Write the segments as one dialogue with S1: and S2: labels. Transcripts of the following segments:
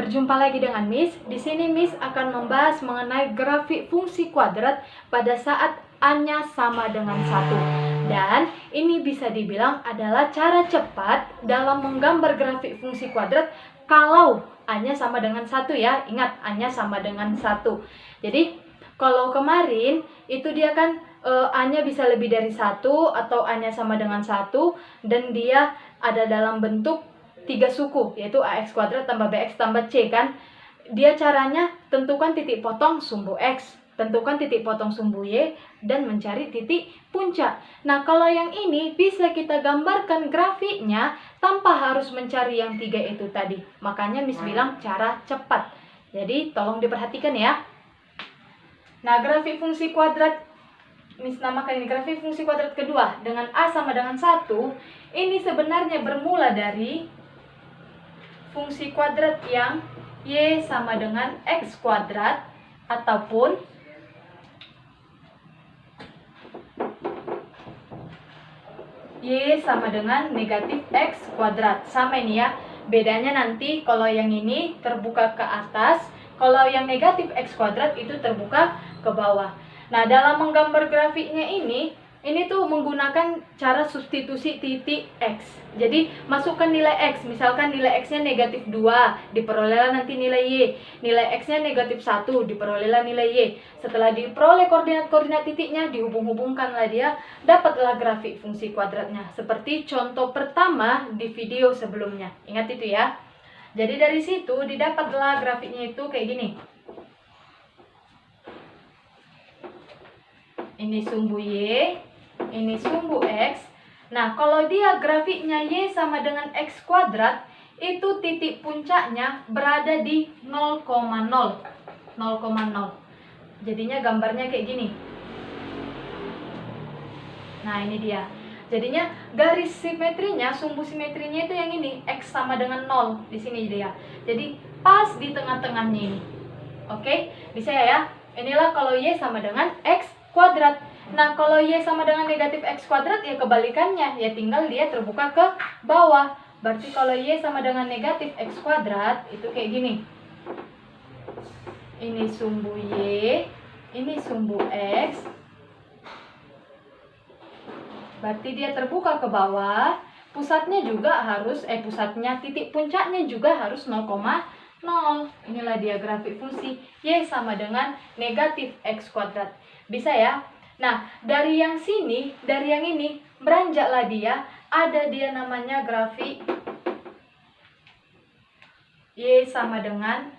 S1: Berjumpa lagi dengan Miss. Di sini Miss akan membahas mengenai grafik fungsi kuadrat pada saat A-nya sama dengan 1. Dan ini bisa dibilang adalah cara cepat dalam menggambar grafik fungsi kuadrat kalau A-nya sama dengan 1 ya. Ingat, A-nya sama dengan 1. Jadi, kalau kemarin itu dia kan A-nya bisa lebih dari 1 atau A-nya sama dengan 1 dan dia ada dalam bentuk 3 suku, yaitu AX kuadrat tambah BX tambah C kan. Dia caranya tentukan titik potong sumbu X, tentukan titik potong sumbu Y, dan mencari titik puncak. Nah, kalau yang ini bisa kita gambarkan grafiknya tanpa harus mencari yang 3 itu tadi. Makanya Miss bilang cara cepat. Jadi, tolong diperhatikan ya. Nah, grafik fungsi kuadrat, Miss namakan ini grafik fungsi kuadrat kedua dengan A sama dengan 1. Ini sebenarnya bermula dari fungsi kuadrat yang Y sama dengan X kuadrat ataupun Y sama dengan negatif X kuadrat. Sama ini ya, bedanya nanti kalau yang ini terbuka ke atas, kalau yang negatif X kuadrat itu terbuka ke bawah. Nah, dalam menggambar grafiknya ini tuh menggunakan cara substitusi titik X. Jadi, masukkan nilai X. Misalkan nilai X-nya negatif 2, diperolehlah nanti nilai Y. Nilai X-nya negatif 1, diperolehlah nilai Y. Setelah diperoleh koordinat-koordinat titiknya, dihubung-hubungkanlah dia, dapatlah grafik fungsi kuadratnya. Seperti contoh pertama di video sebelumnya. Ingat itu ya. Jadi, dari situ didapatlah grafiknya itu kayak gini. Ini sumbu Y, ini sumbu X. Nah, kalau dia grafiknya Y sama dengan X kuadrat, itu titik puncaknya berada di 0,0. 0,0. Jadinya gambarnya kayak gini. Nah, ini dia. Jadinya garis simetrinya, sumbu simetrinya itu yang ini, X sama dengan 0. Di sini dia. Jadi, pas di tengah-tengahnya ini. Oke, bisa ya? Inilah kalau Y sama dengan X kuadrat. Nah, kalau Y sama dengan negatif X kuadrat ya kebalikannya, ya tinggal dia terbuka ke bawah. Berarti kalau Y sama dengan negatif X kuadrat itu kayak gini. Ini sumbu Y, ini sumbu X. Berarti dia terbuka ke bawah. Pusatnya juga harus pusatnya, titik puncaknya juga harus 0,0. Inilah dia grafik fungsi Y sama dengan negatif X kuadrat. Bisa ya? Nah, dari yang sini, dari yang ini, beranjaklah dia, ada dia namanya grafik Y sama dengan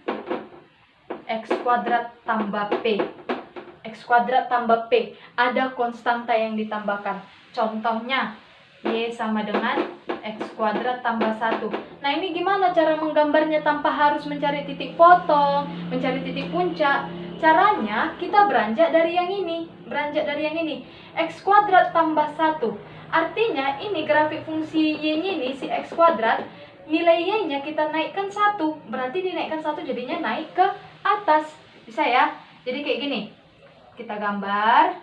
S1: X kuadrat tambah P. X kuadrat tambah P. Ada konstanta yang ditambahkan. Contohnya, Y sama dengan X kuadrat tambah 1. Nah, ini gimana cara menggambarnya tanpa harus mencari titik potong, mencari titik puncak? Caranya, kita beranjak dari yang ini. Beranjak dari yang ini. X kuadrat tambah 1. Artinya, ini grafik fungsi Y-nya ini, si X kuadrat, nilai Y-nya kita naikkan 1. Berarti dinaikkan 1 jadinya naik ke atas. Bisa ya? Jadi kayak gini. Kita gambar.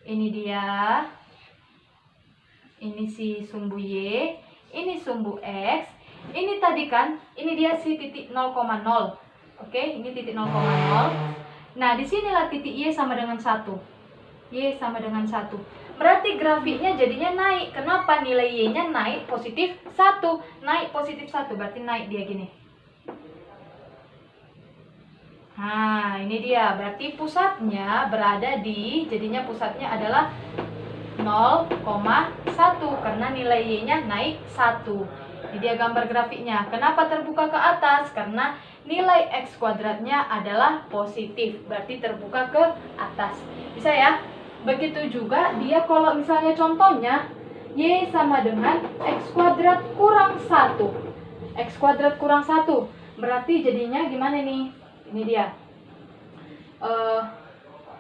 S1: Ini dia. Ini si sumbu Y. Ini sumbu X. Ini tadi kan, ini dia si titik 0,0. Oke, ini titik 0,0. Nah, disinilah titik Y sama dengan 1. Y sama dengan 1. Berarti grafiknya jadinya naik. Kenapa? Nilai Y-nya naik positif 1. Naik positif 1, berarti naik dia gini. Nah, ini dia. Berarti pusatnya berada di, jadinya pusatnya adalah 0,1. Karena nilai Y-nya naik 1. Ini dia gambar grafiknya. Kenapa terbuka ke atas? Karena nilai X kuadratnya adalah positif. Berarti terbuka ke atas. Bisa ya? Begitu juga dia kalau misalnya contohnya Y sama dengan X kuadrat kurang 1. X kuadrat kurang 1. Berarti jadinya gimana nih? Ini dia.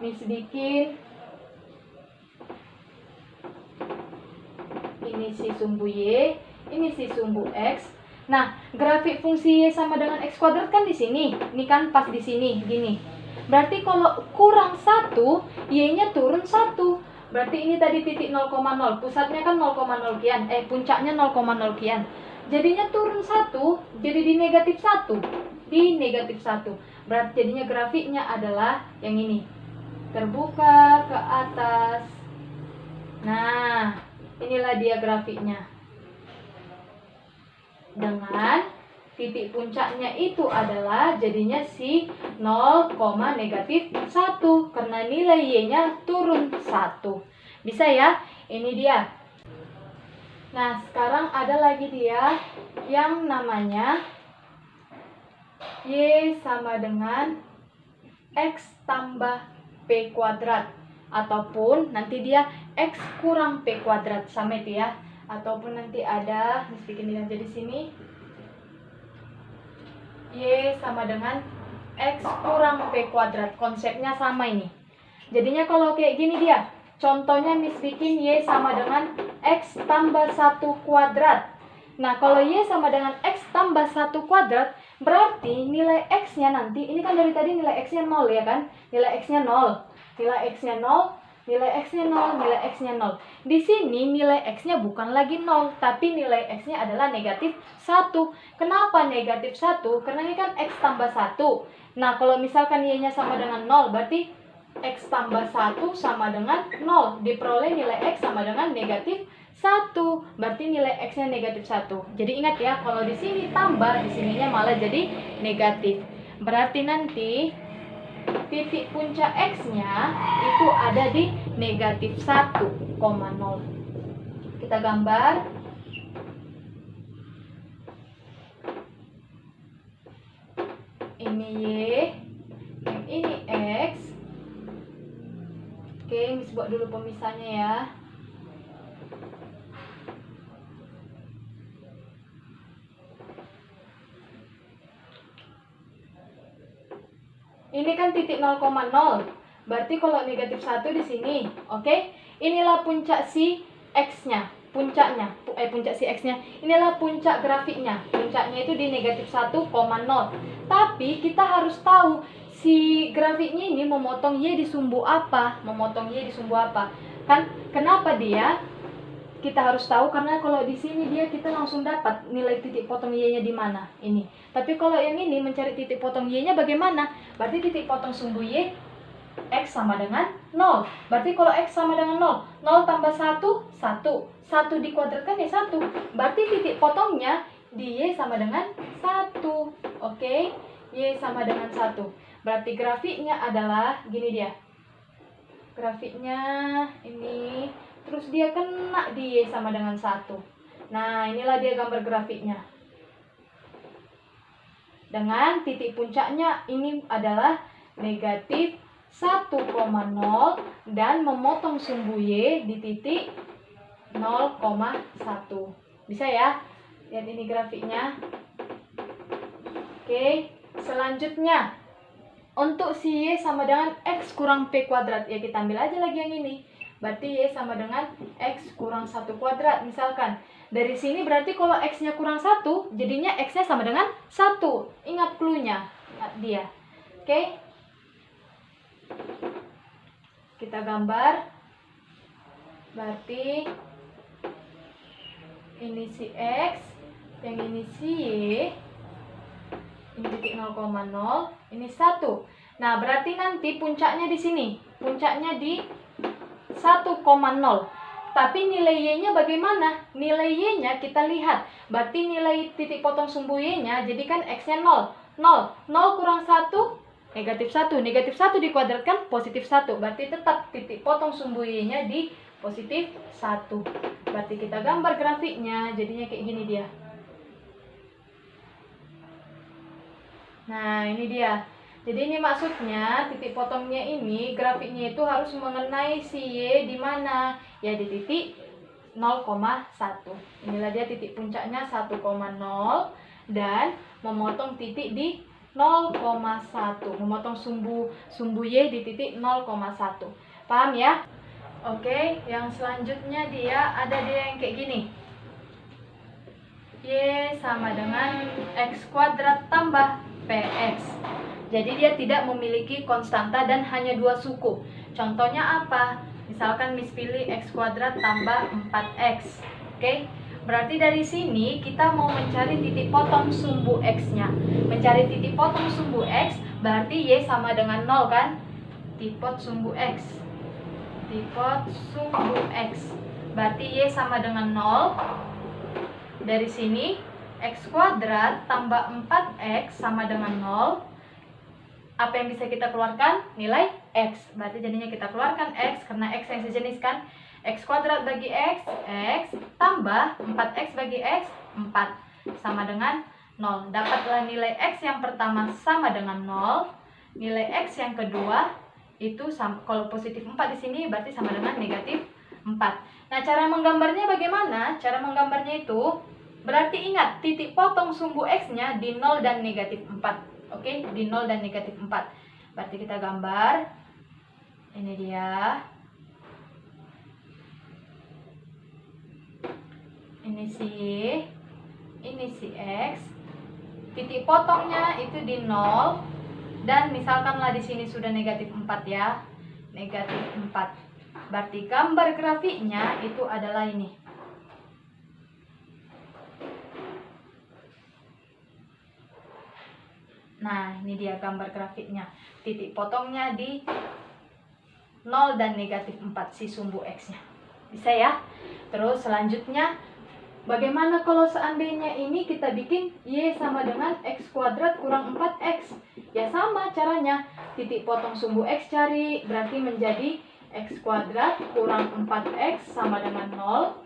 S1: Miss bikin. Ini si sumbu Y. Ini si sumbu X. Nah, grafik fungsi Y sama dengan X kuadrat kan di sini. Ini kan pas di sini, gini. Berarti kalau kurang 1, Y-nya turun 1. Berarti ini tadi titik 0,0. Pusatnya kan 0,0 kian. Puncaknya 0,0 kian. Jadinya turun 1, jadi di negatif 1. di negatif 1. Berarti jadinya grafiknya adalah yang ini. Terbuka ke atas. Nah, inilah dia grafiknya. Dengan titik puncaknya itu adalah jadinya si 0, negatif 1. Karena nilai Y-nya turun 1. Bisa ya? Ini dia. Nah, sekarang ada lagi dia yang namanya Y sama dengan X tambah P kuadrat. Ataupun nanti dia X kurang P kuadrat. Sama itu ya. Ataupun nanti ada, bikin dia jadi sini. Y sama dengan X kurang P kuadrat. Konsepnya sama ini. Jadinya kalau kayak gini dia. Contohnya Miss bikin Y sama dengan X tambah 1 kuadrat. Nah, kalau Y sama dengan X tambah 1 kuadrat, berarti nilai X-nya nanti, ini kan dari tadi nilai X-nya 0 ya kan? Nilai X-nya 0. Nilai X-nya 0, nilai X-nya 0, nilai X-nya 0. Di sini nilai X-nya bukan lagi 0, tapi nilai X-nya adalah negatif 1. Kenapa negatif 1? Karena ini kan X tambah 1. Nah, kalau misalkan Y-nya sama dengan 0, berarti X tambah 1 sama dengan 0. Diperoleh nilai X sama dengan negatif 1. Berarti nilai X-nya negatif 1. Jadi ingat ya, kalau di sini tambah, di sininya malah jadi negatif. Berarti nanti titik puncak X-nya itu ada di negatif 1,0. Kita gambar. Ini Y, yang ini X. Oke, Miss buat dulu pemisahnya ya. Ini kan titik 0,0. Berarti kalau negatif 1 di sini, oke? Inilah puncak si X-nya, puncaknya. Puncak si X-nya. Inilah puncak grafiknya. Puncaknya itu di negatif 1,0. Tapi kita harus tahu si grafiknya ini memotong Y di sumbu apa? Memotong Y di sumbu apa? Kan kenapa dia? Kita harus tahu karena kalau di sini dia kita langsung dapat nilai titik potong Y-nya di mana. Ini. Tapi kalau yang ini mencari titik potong Y-nya bagaimana? Berarti titik potong sumbu Y X sama dengan 0. Berarti kalau X sama dengan 0, 0 tambah 1, 1. 1 dikuadratkan ya 1. Berarti titik potongnya di Y sama dengan 1. Oke? Y sama dengan 1. Berarti grafiknya adalah gini dia. Grafiknya ini, terus dia kena di Y sama dengan 1. Nah, inilah dia gambar grafiknya. Dengan titik puncaknya ini adalah negatif 1,0 dan memotong sumbu Y di titik 0,1. Bisa ya? Lihat ini grafiknya. Oke, selanjutnya untuk si Y sama dengan X kurang P kuadrat. Ya kita ambil aja lagi yang ini. Berarti Y sama dengan X kurang 1 kuadrat. Misalkan dari sini berarti kalau X-nya kurang 1, jadinya X-nya sama dengan 1. Ingat clue-nya. Ingat dia. Oke. Kita gambar. Berarti ini si X, yang ini si Y. Ini titik 0,0, ini 1. Nah, berarti nanti puncaknya di sini. Puncaknya di 1,0. Tapi nilai Y-nya bagaimana? Nilai Y-nya kita lihat. Berarti nilai titik potong sumbu Y-nya, jadi kan X-nya 0. 0. 0 kurang 1, negatif 1. Negatif 1 dikuadratkan, positif 1. Berarti tetap titik potong sumbu Y-nya di positif 1. Berarti kita gambar grafiknya, jadinya kayak gini dia. Nah, ini dia. Jadi ini maksudnya titik potongnya ini, grafiknya itu harus mengenai si Y di mana? Ya di titik 0,1. Inilah dia titik puncaknya 1,0 dan memotong titik di 0,1. Memotong sumbu Y di titik 0,1. Paham ya? Oke, yang selanjutnya dia yang kayak gini. Y sama dengan X kuadrat tambah PX. Jadi dia tidak memiliki konstanta dan hanya 2 suku. Contohnya apa? Misalkan Miss pilih X kuadrat tambah 4X. Oke? Berarti dari sini kita mau mencari titik potong sumbu X-nya. Mencari titik potong sumbu X, berarti Y sama dengan 0 kan? Tipot sumbu X. Tipot sumbu X. Berarti Y sama dengan 0. Dari sini, X kuadrat tambah 4X sama dengan 0. Apa yang bisa kita keluarkan? Nilai X. Berarti jadinya kita keluarkan X, karena X yang sejenis kan? X kuadrat bagi X tambah 4X bagi X, 4 sama dengan 0. Dapatlah nilai X yang pertama sama dengan 0. Nilai X yang kedua itu kalau positif 4 di sini berarti sama dengan negatif 4. Nah, cara menggambarnya bagaimana? Cara menggambarnya itu berarti ingat titik potong sumbu X-nya di 0 dan negatif 4. Oke, di 0 dan negatif 4. Berarti kita gambar. Ini dia. Ini si Y, ini si X. Titik potongnya itu di 0 dan misalkanlah di sini sudah negatif 4 ya. Negatif 4. Berarti gambar grafiknya itu adalah ini. Nah, ini dia gambar grafiknya. Titik potongnya di 0 dan negatif 4 si sumbu X-nya. Bisa ya? Terus selanjutnya, bagaimana kalau seandainya ini kita bikin Y sama dengan X kuadrat kurang 4X? Ya sama caranya. Titik potong sumbu X cari, berarti menjadi X kuadrat kurang 4X sama dengan 0.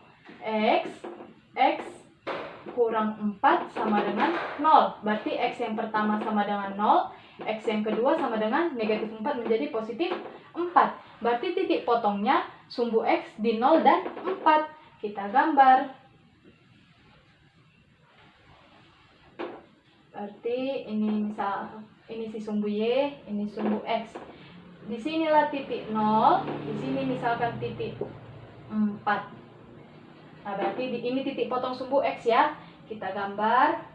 S1: X kurang 4 sama dengan 0. Berarti X yang pertama sama dengan 0. X yang kedua sama dengan negatif 4 menjadi positif 4. Berarti titik potongnya sumbu X di 0 dan 4. Kita gambar. Berarti ini ini si sumbu Y, ini sumbu X. Di sinilah titik 0, di sini misalkan titik 4. Nah, berarti ini titik potong sumbu X ya. Kita gambar.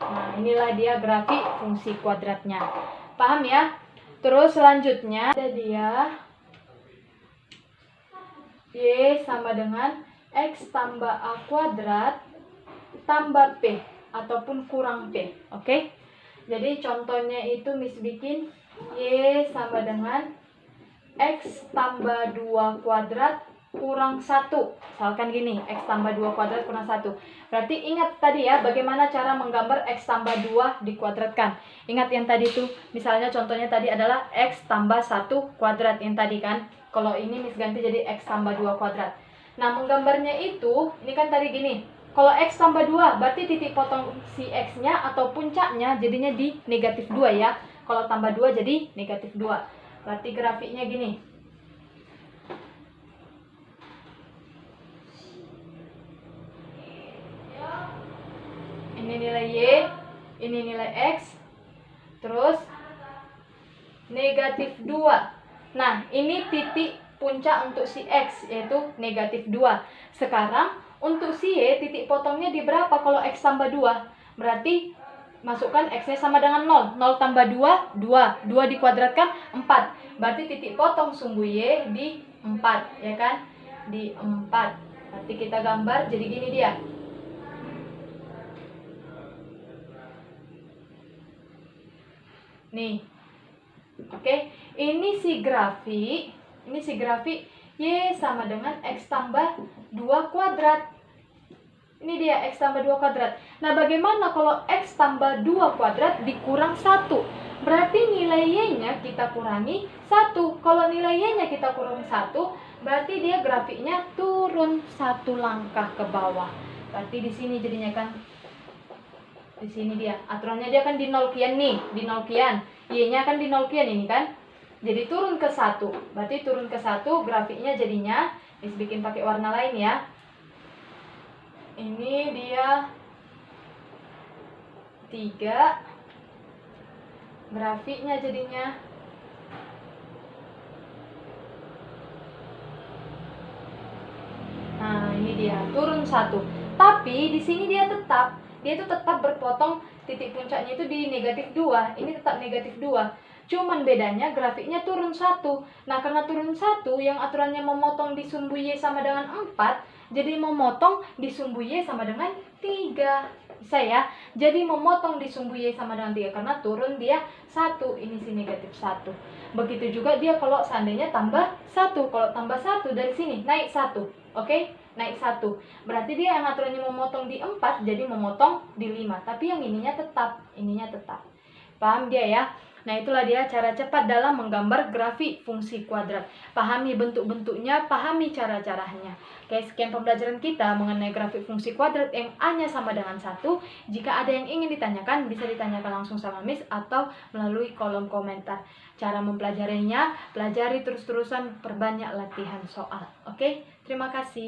S1: Nah, inilah dia grafik fungsi kuadratnya. Paham ya? Terus selanjutnya ada dia Y sama dengan X tambah A kuadrat tambah P ataupun kurang P. Oke? Jadi contohnya itu Miss bikin Y sama dengan X tambah 2 kuadrat kurang 1. Misalkan gini, X tambah 2 kuadrat kurang 1. Berarti ingat tadi ya, bagaimana cara menggambar X tambah 2 dikuadratkan. Ingat yang tadi tuh, misalnya contohnya tadi adalah X tambah 1 kuadrat yang tadi kan. Kalau ini Miss ganti jadi X tambah 2 kuadrat. Nah, menggambarnya itu, ini kan tadi gini. Kalau X tambah 2, berarti titik potong si X-nya atau puncaknya jadinya di negatif 2 ya. Kalau tambah 2 jadi negatif 2. Berarti grafiknya gini. Ini nilai Y, ini nilai X. Terus negatif 2. Nah, ini titik puncak untuk si X, yaitu negatif 2. Sekarang untuk si Y, titik potongnya di berapa kalau X tambah 2? Berarti masukkan X-nya sama dengan 0. 0 tambah 2, 2. 2 dikuadratkan, 4. Berarti titik potong sumbu Y di 4, ya kan? Di 4. Berarti kita gambar jadi gini dia. Nih. Oke, ini si grafik Y sama dengan X tambah 2 kuadrat. Ini dia X tambah 2 kuadrat. Nah, bagaimana kalau X tambah 2 kuadrat dikurang 1? Berarti nilai Y-nya kita kurangi 1. Kalau nilai Y-nya kita kurang 1, berarti dia grafiknya turun 1 langkah ke bawah. Berarti di sini jadinya kan, di sini dia. Aturannya dia kan di 0 kian nih, di 0 kian. Y-nya kan di 0 kian ini kan. Jadi turun ke 1. Berarti turun ke 1 grafiknya jadinya, Miss bikin pakai warna lain ya. Ini dia 3. Grafiknya jadinya nah, ini dia turun 1. Tapi di sini dia itu tetap berpotong, titik puncaknya itu di negatif 2. Ini tetap negatif 2. Cuman bedanya grafiknya turun 1. Nah, karena turun 1, yang aturannya memotong di sumbu Y sama dengan 4, jadi memotong di sumbu Y sama dengan 3. Bisa ya? Jadi memotong di sumbu Y sama dengan 3 karena turun dia 1. Ini sih negatif 1. Begitu juga dia kalau seandainya tambah 1. Kalau tambah 1 dari sini naik 1. Oke? Naik 1. Berarti dia yang aturannya memotong di 4 jadi memotong di 5. Tapi yang ininya tetap. Paham dia ya? Nah, itulah dia cara cepat dalam menggambar grafik fungsi kuadrat. Pahami bentuk-bentuknya, pahami cara-caranya. Oke, sekian pembelajaran kita mengenai grafik fungsi kuadrat yang A-nya sama dengan 1. Jika ada yang ingin ditanyakan, bisa ditanyakan langsung sama Miss atau melalui kolom komentar. Cara mempelajarinya, pelajari terus-terusan, perbanyak latihan soal. Oke, terima kasih.